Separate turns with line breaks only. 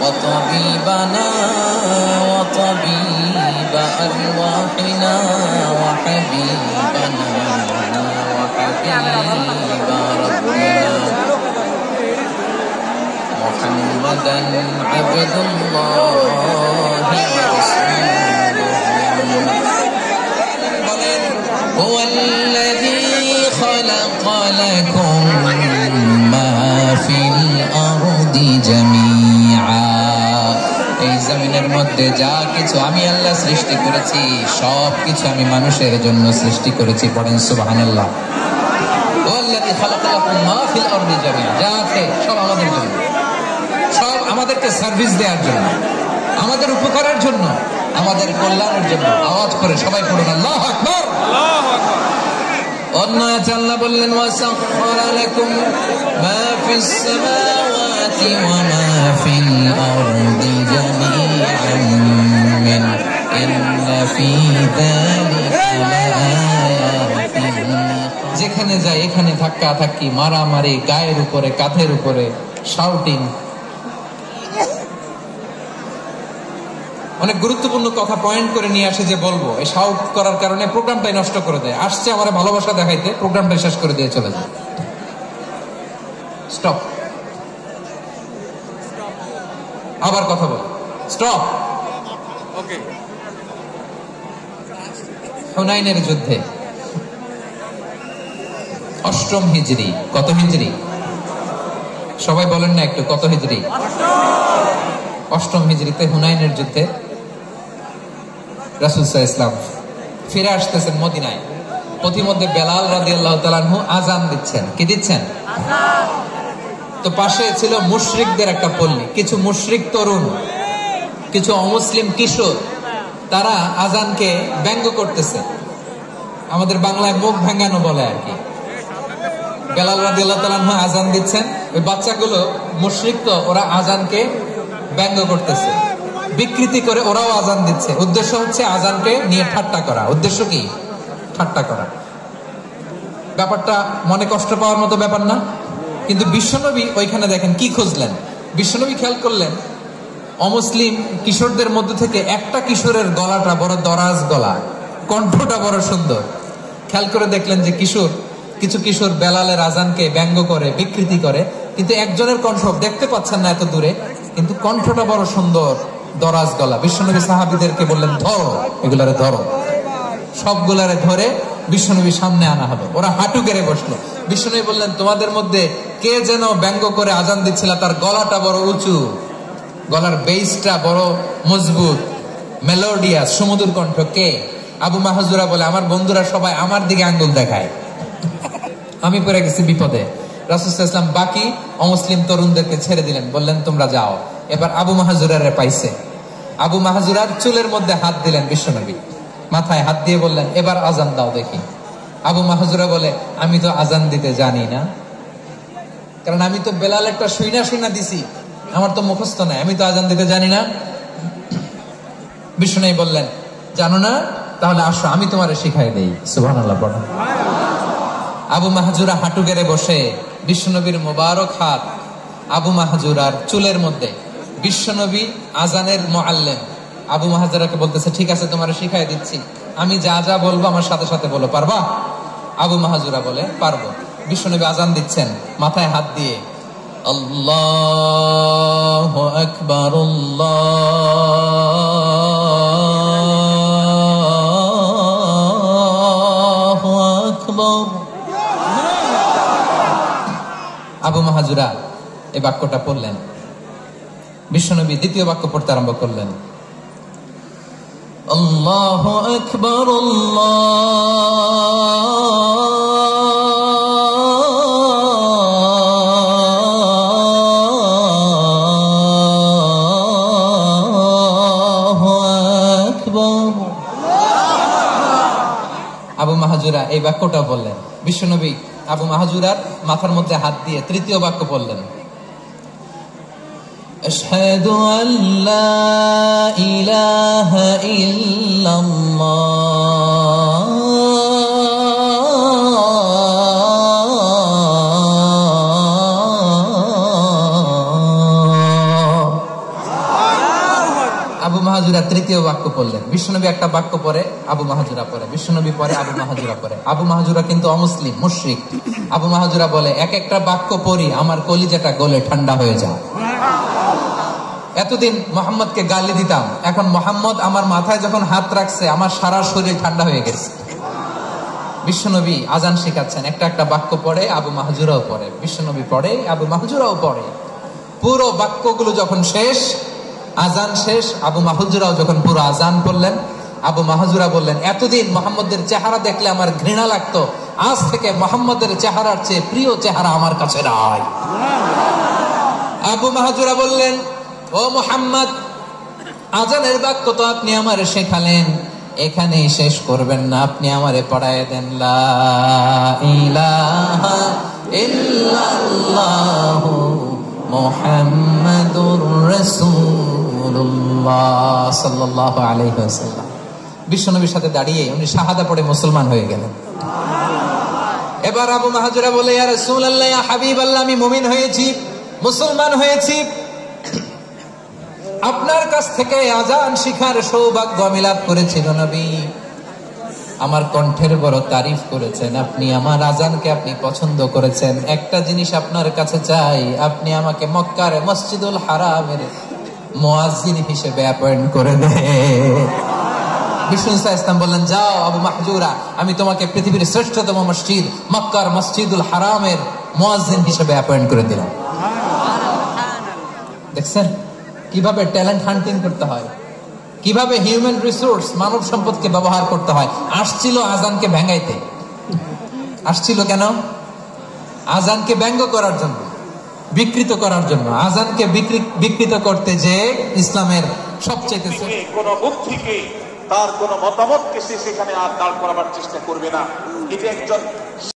وطبيبنا وطبيب أرواحنا وحبيبنا وحبيب ربنا محمدا عبد الله ورسوله هو الذي خلق لكم ما في الأرض جميعا এই জমিনের মধ্যে যা কিছু আমি আল্লাহ সৃষ্টি করেছি সব কিছু আমি মানুষের জন্য সৃষ্টি করেছি। পড়েন সুবহানাল্লাহ। ওয়াল্লাযী খালাকা লাকুম মা ফিল আরদি জামিআ, যা আছে সব আমাদের জন্য, সব আমাদেরকে সার্ভিস দেওয়ার জন্য, আমাদের উপকারের জন্য, আমাদের কল্যাণের জন্য। আওয়াজ করে সবাই পড়ুন আল্লাহু আকবার। আল্লাহু আকবার। অন্য আয়াতে আল্লাহ বললেন ওয়াসাখখারা লাকুম মা ফিস সামাওয়াতি ওয়া মা ফিল আরদি জামিআন মিন ইন্না ফি যালিকা লাআয়াতিন। যেখানে যায় এখানে ধাক্কা ধাক্কি, মারামারি, গায়ের উপরে কাঁধের উপরে শাউটিং, অনেক গুরুত্বপূর্ণ কথা পয়েন্ট করে নিয়ে আসে যে বলবো, এই শাউট করার কারণে প্রোগ্রামটাই নষ্ট করে দেয়। আসছে আমার ভালোবাসা দেখাইতে, প্রোগ্রামটাই শেষ করে দিয়ে চলে যায়। স্টপ। আবার কথা বল, স্টপ। ওকে। হুনাইনের যুদ্ধে 8ম হিজরি, কত হিজরি সবাই বলেন না একটু, কত হিজরি? 8ম হিজরিতে হুনাইনের যুদ্ধে রাসূল সাল্লাল্লাহু আলাইহি ওয়াসাল্লাম ফিরে আসতেছেন মদিনায়। পথিমধ্যে বেলাল রাদিয়াল্লাহু তাআলা আনহু আযান দিচ্ছেন। কি দিচ্ছেন? আযান। তো পাশে ছিল মুশরিকদের একটা পল্লী, কিছু মুশরিক তরুণ, কিছু অমুসলিম কিশোর, তারা আযানকে ব্যঙ্গ করতেছে। আমাদের বাংলায় মুখ ভাঙানো বলে আর কি। বেলাল রাদিয়াল্লাহু তাআলা আনহু আযান দিচ্ছেন, ওই বাচ্চাগুলো মুশরিক, তো ওরা আযানকে ব্যঙ্গ করতেছে, বিকৃতি করে ওরাও আযান দিচ্ছে। উদ্দেশ্য হচ্ছে আযানকে নিয়ে ঠাট্টা করা। উদ্দেশ্য কি? ঠাট্টা করা। ব্যাপারটা মনে কষ্ট পাওয়ার মতো ব্যাপার না? কিন্তু বিশ্বনবী ওইখানে দেখেন কি খুঁজলেন। বিশ্বনবী খেয়াল করলেন অমুসলিম কিশোরদের মধ্যে থেকে একটা কিশোরের গলাটা বড় দরাজ গলা, কণ্ঠটা বড় সুন্দর। খেয়াল করে দেখলেন যে কিছু কিশোর বেলালের আযানকে ব্যঙ্গ করে, বিকৃতি করে, কিন্তু একজনের কণ্ঠ দেখতে পাচ্ছেন না এত দূরে, কিন্তু কণ্ঠটা বড় সুন্দর, দরাজ গলা। বিশ্বনবী সাহাবীদেরকে বললেন ধরো, এগুলারে ধরো। সবগুলারে ধরে বিশ্বনবী সামনে আনা হলো। ওরা হাঁটু গেড়ে বসলো। বিশ্বনবী বললেন তোমাদের মধ্যে কে যেন ব্যঙ্গ করে আযান দিচ্ছিল, তার গলাটা বড় উঁচু, গলার বেসটা বড় মজবুত, মেলোডিয়াস, সুমধুর কণ্ঠ। কে? আবু মাহজুরা বলে আমার বন্ধুরা সবাই আমার দিকে আঙ্গুল দেখায়, আমি পড়ে গেছি বিপদে। রাসূল সাল্লাল্লাহু আলাইহি ওয়াসাল্লাম বাকি অমুসলিম তরুণদেরকে ছেড়ে দিলেন, বললেন তোমরা যাও। এবার আবু মাহজুরারে পাইছে। আবু মাহজুরার চুলের মধ্যে হাত দিলেন বিশ্বনবী, মাথায় হাত দিয়ে বললেন এবার আযান দাও দেখি। আবু মাহজুরা বলে আমি তো আযান দিতে জানি না, কারণ আমি তো বেলাল একটা শুইনা দিছি, আমার তো মুখস্থ নাই, আমি তো আযান দিতে জানি না। বিশ্বনবী বললেন জানো না, তাহলে আসো আমি তোমারে শিখাই দেই। সুবহানাল্লাহ পড়ো। আবু মাহজুরা হাঁটু গেড়ে বসে, বিশ্বনবীর মোবারক হাত আবু মাহজুরার চুলের মধ্যে। বিশ্বনবী আযানের মুআল্লিম আবু মাহজুরাকে বলতেছে ঠিক আছে তোমারে শিখাই দিচ্ছি, আমি যা যা বলবো আমার সাথে সাথে বলো, পারবা? আবু মাহজুরা বলে পারবো। বিশ্বনবী আযান দিচ্ছেন মাথায় হাত দিয়ে, আল্লাহু আকবার, আল্লাহু আকবার। আবু মাহজুরা এই বাক্যটা পড়লেন। বিশ্বনবী দ্বিতীয় বাক্য পড়তে আরম্ভ করলেন, আল্লাহু আকবার, আল্লাহু আকবার। আবু মাহজুরা এই বাক্যটা বললেন। বিশ্বনবী আবু মাহজুরার মাথার মধ্যে হাত দিয়ে তৃতীয় বাক্য বললেন, আশহাদু আল্লা ইলাহা ইল্লাল্লাহ তৃতীয় বাক্য পড়লেন। বিশ্বনবী একটা বাক্য পরে আবু মাহাজুরা পরে, বিশ্বনবী পরে আবু মাহাজুরা পরে। আবু মাহাজুরা কিন্তু অমুসলিম, মুশরিক। আবু মাহাজুরা বলে, এক একটা বাক্য পড়ি আমার কলিজাটা গলে ঠান্ডা হয়ে যায়। এতদিন মোহাম্মদকে গালি দিতাম, এখন মোহাম্মদ আমার মাথায় যখন হাত রাখছে আমার সারা শরীর ঠান্ডা হয়ে গেছে। বিশ্বনবী আজান শেখাচ্ছেন, একটা একটা বাক্য পড়ে আবু মাহাজুরাও পড়ে, বিশ্বনবী পড়ে আবু মাহাজুরাও পড়ে। পুরো বাক্যগুলো যখন শেষ, আজান শেষ, আবু মাহাজুরাও যখন পুরো আজান পড়লেন, আবু মাহাজুরা বললেন, এতদিন মোহাম্মদের চেহারা দেখলে আমার ঘৃণা লাগতো, আজ থেকে মোহাম্মদের চেহারার চেয়ে প্রিয় চেহারা আমার কাছে নাই। আবু মাহাজুরা বললেন, ও মুহাম্মদ, আজানের বাক্য তো আপনি আমারে শেখালেন, এখানেই শেষ করবেন না, আপনি আমারে পড়ায় দেন লা ইলাহা ইল্লাল্লাহু মুহাম্মাদুর রাসূলুল্লাহ সাল্লাল্লাহু আলাইহি ওয়াসাল্লাম। বিশ্বনবীর সাথে দাঁড়িয়ে উনি শাহাদা পড়ে মুসলমান হয়ে গেলেন। এবার আবু মাহাজুরা বলে, ইয়া রাসূলুল্লাহ, ইয়া হাবিবাল্লাহ, আমি মুমিন হয়েছি, মুসলমান হয়েছি, আপনার কাছ থেকে আজান শিখার সৌভাগ্য আমি লাভ করেছি নবী। আমার কণ্ঠের বড় তারিফ করেছেন আপনি, আমার আজানকে আপনি পছন্দ করেছেন। একটা জিনিস আপনার কাছে চাই, আপনি আমাকে মক্কার মসজিদুল হারামের মুয়াজ্জিন হিসেবে অ্যাপয়েন্ট করে দেন। বিষ্ণু ইসলাম বললেন, যাও আবু মাহজুরা, আমি তোমাকে পৃথিবীর শ্রেষ্ঠতম মসজিদ মক্কার মসজিদুল হারামের মুয়াজ্জিন হিসেবে অ্যাপয়েন্ট করে দিলাম। দেখছেন কিভাবে ট্যালেন্ট হান্টিং করতে হয়, কিভাবে হিউম্যান রিসোর্স মানব সম্পদকে ব্যবহার করতে হয়। আসছিল আজানকে ভেঙাইতে, আসছিল কেন? আজানকে ব্যঙ্গ করার জন্য, বিকৃত করার জন্য। আজানকে বিকৃত করতে যে ইসলামের সবচেয়ে
কোন বুদ্ধিকে, তার কোন মতামতকে সে সেখানে আর দাঁড় করাবার চেষ্টা করবে না। এটা একজন